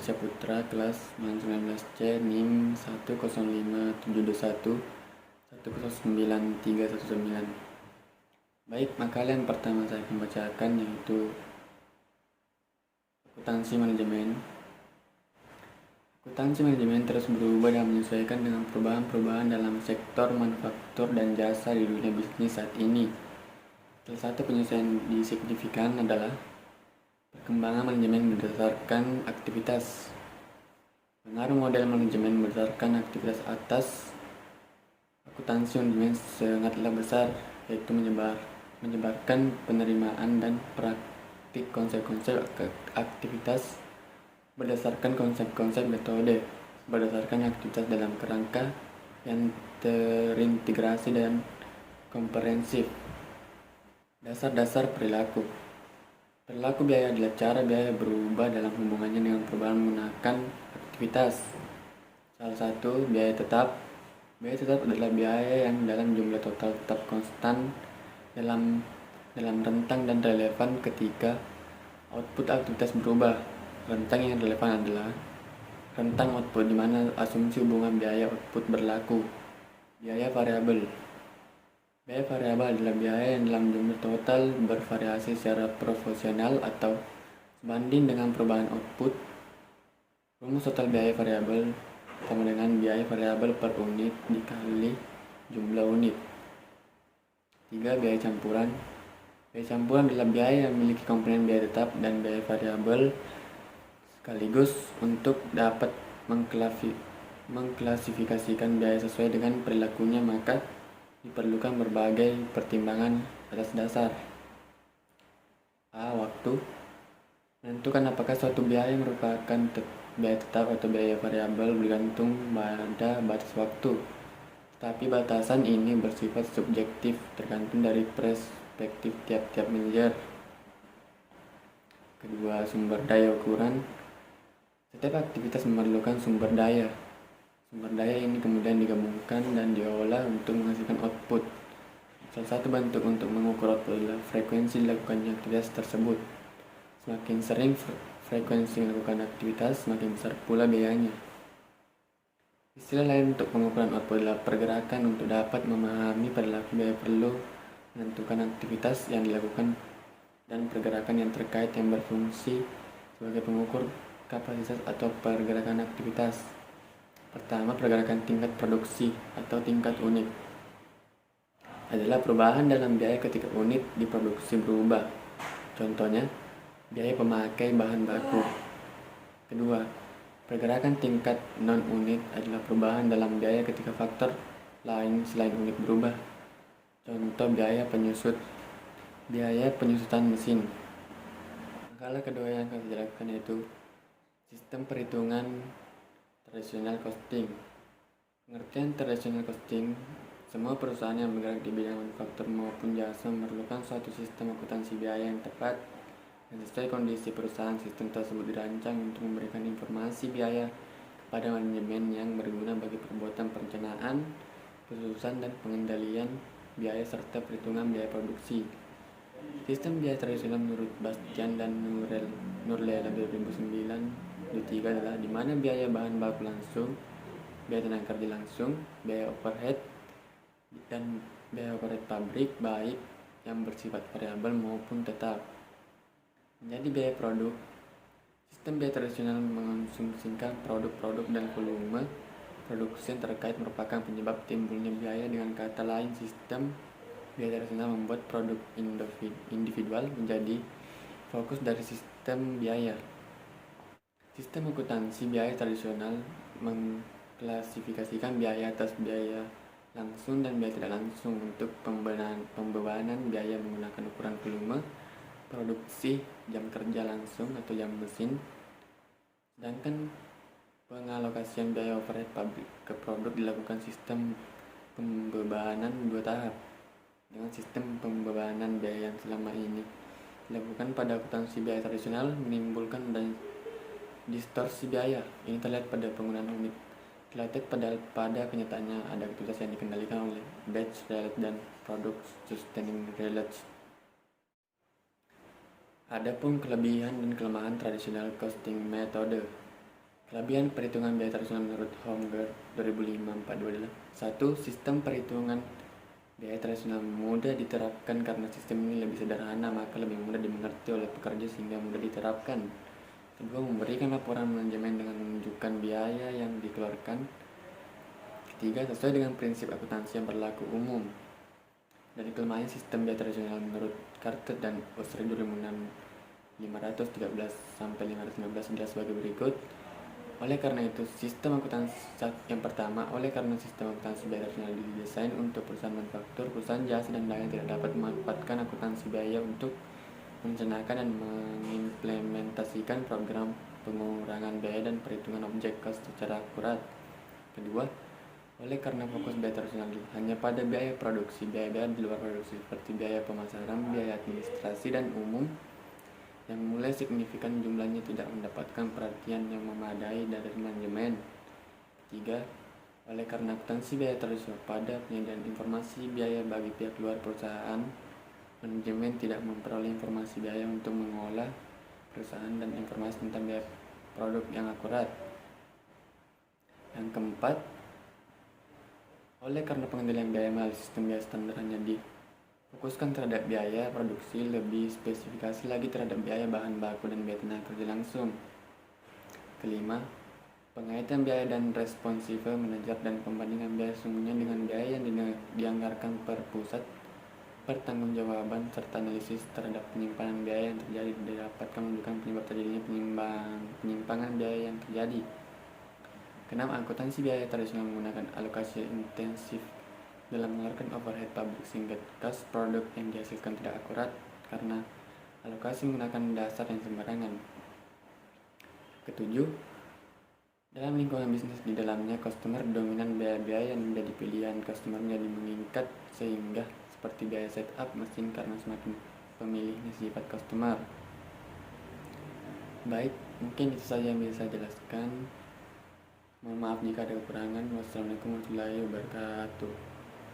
Indonesia Putra kelas 19C NIM 10571109319. Baik, makalah yang pertama saya akan bacakan yaitu akuntansi manajemen. Akuntansi manajemen terus berubah dan menyesuaikan dengan perubahan-perubahan dalam sektor manufaktur dan jasa di dunia bisnis saat ini. Salah satu penyesuaian signifikan adalah perkembangan manajemen berdasarkan aktivitas. Pengaruh model manajemen berdasarkan aktivitas atas akuntansi manajemen sangatlah besar, yaitu menyebarkan penerimaan dan praktik konsep-konsep aktivitas berdasarkan konsep-konsep metode berdasarkan aktivitas dalam kerangka yang terintegrasi dan komprehensif. Dasar-dasar perilaku biaya adalah cara biaya berubah dalam hubungannya dengan perubahan menggunakan aktivitas. Salah satu biaya tetap adalah biaya yang dalam jumlah total tetap konstan dalam rentang dan relevan ketika output aktivitas berubah. Rentang yang relevan adalah rentang output di mana asumsi hubungan biaya output berlaku. Biaya variabel adalah biaya yang dalam jumlah total bervariasi secara proporsional atau sebanding dengan perubahan output. Rumus total biaya variabel sama dengan biaya variabel per unit dikali jumlah unit. 3. Biaya campuran adalah biaya yang memiliki komponen biaya tetap dan biaya variabel sekaligus. Untuk dapat mengklasifikasikan biaya sesuai dengan perilakunya, maka diperlukan berbagai pertimbangan atas dasar Waktu. Menentukan apakah suatu biaya merupakan biaya tetap atau biaya variabel bergantung pada batas waktu, tetapi batasan ini bersifat subjektif tergantung dari perspektif tiap-tiap manajer. Kedua, sumber daya ukuran. Setiap aktivitas memerlukan sumber daya. Sumber daya ini kemudian digabungkan dan diolah untuk menghasilkan output. Salah satu bentuk untuk mengukur output adalah frekuensi dilakukannya aktivitas tersebut. Semakin sering frekuensi melakukan aktivitas, semakin besar pula biayanya. Istilah lain untuk pengukuran output adalah pergerakan. Untuk dapat memahami perilaku biaya perlu menentukan aktivitas yang dilakukan dan pergerakan yang terkait yang berfungsi sebagai pengukur kapasitas atau pergerakan aktivitas. Pertama, pergerakan tingkat produksi atau tingkat unit adalah perubahan dalam biaya ketika unit diproduksi berubah. Contohnya, biaya pemakai bahan baku. Kedua, pergerakan tingkat non-unit adalah perubahan dalam biaya ketika faktor lain selain unit berubah. Contoh, biaya penyusutan mesin. Makalah kedua yang akan saya jelaskan yaitu sistem perhitungan tradisional costing. Pengertian tradisional costing: semua perusahaan yang bergerak di bidang manufaktur maupun jasa memerlukan suatu sistem akuntansi biaya yang tepat dan sesuai kondisi perusahaan. Sistem tersebut dirancang untuk memberikan informasi biaya kepada manajemen yang berguna bagi perbuatan perencanaan, penyusunan dan pengendalian biaya serta perhitungan biaya produksi. Sistem biaya tradisional menurut Bastian dan Nurlela 2009-2003 adalah di mana biaya bahan baku langsung, biaya tenaga kerja langsung, biaya overhead dan biaya overhead pabrik baik yang bersifat variabel maupun tetap menjadi biaya produk. Sistem biaya tradisional mengonsumsikan produk-produk dan volume produksi yang terkait merupakan penyebab timbulnya biaya. Dengan kata lain, sistem biaya tradisional membuat produk individual menjadi fokus dari sistem biaya. Sistem akuntansi biaya tradisional mengklasifikasikan biaya atas biaya langsung dan biaya tidak langsung. Untuk pembebanan biaya menggunakan ukuran volume produksi, jam kerja langsung atau jam mesin. Sedangkan pengalokasian biaya overhead pabrik ke produk dilakukan sistem pembebanan dua tahap. Dengan sistem pembebanan biaya yang selama ini dilakukan pada akuntansi biaya tradisional menimbulkan dan distorsi biaya. Ini terlihat pada penggunaan unit related, pada kenyataannya ada aktivitas yang dikendalikan oleh batch related dan product sustaining related. Adapun kelebihan dan kelemahan tradisional costing metode. Kelebihan perhitungan biaya tradisional menurut Homeger 2005-42 adalah: 1. Sistem perhitungan biaya tradisional mudah diterapkan karena sistem ini lebih sederhana, maka lebih mudah dimengerti oleh pekerja sehingga mudah diterapkan. 2. Memberikan laporan manajemen dengan menunjukkan biaya yang dikeluarkan. 3. Sesuai dengan prinsip akuntansi yang berlaku umum. Dari kelemahan sistem biaya tradisional menurut Carter dan Osri 2006 513-515 adalah sebagai berikut. Oleh karena sistem akuntansi biaya tradisional didesain untuk perusahaan manufaktur, perusahaan jasa, dan lain tidak dapat memanfaatkan akuntansi biaya untuk merencanakan dan mengimplementasikan program pengurangan biaya dan perhitungan objek cost secara akurat. Kedua, oleh karena fokus biaya tradisional hanya pada biaya produksi, biaya-biaya di luar produksi seperti biaya pemasaran, biaya administrasi dan umum yang mulai signifikan jumlahnya tidak mendapatkan perhatian yang memadai dari manajemen. 3. Oleh karena akuntansi biaya tradisional pada penyediaan informasi biaya bagi pihak luar perusahaan, manajemen tidak memperoleh informasi biaya untuk mengolah perusahaan dan informasi tentang biaya produk yang akurat. Yang keempat, oleh karena pengendalian biaya melalui sistem biaya standar hanya fokuskan terhadap biaya produksi, lebih spesifikasi lagi terhadap biaya bahan baku dan biaya tenaga kerja langsung. Kelima, pengaitan biaya dan responsive manajer dan pembandingan biaya sesungguhnya dengan biaya yang dianggarkan per pusat, pertanggungjawaban serta analisis terhadap penyimpanan biaya yang terjadi didapatkan menunjukkan penyebab terjadinya penyimpangan biaya yang terjadi. Keenam, akuntansi biaya tradisional menggunakan alokasi intensif dalam mengeluarkan overhead pabrik sehingga cost produk yang dihasilkan tidak akurat karena alokasi menggunakan dasar yang sembarangan. Ketujuh, dalam lingkungan bisnis di dalamnya customer dominan, biaya-biaya yang menjadi pilihan customer menjadi meningkat sehingga seperti biaya setup mesin karena semakin pemilihnya sifat customer. Baik, mungkin itu saja yang bisa saya jelaskan. Mohon maaf jika ada kekurangan. Wassalamualaikum warahmatullahi wabarakatuh.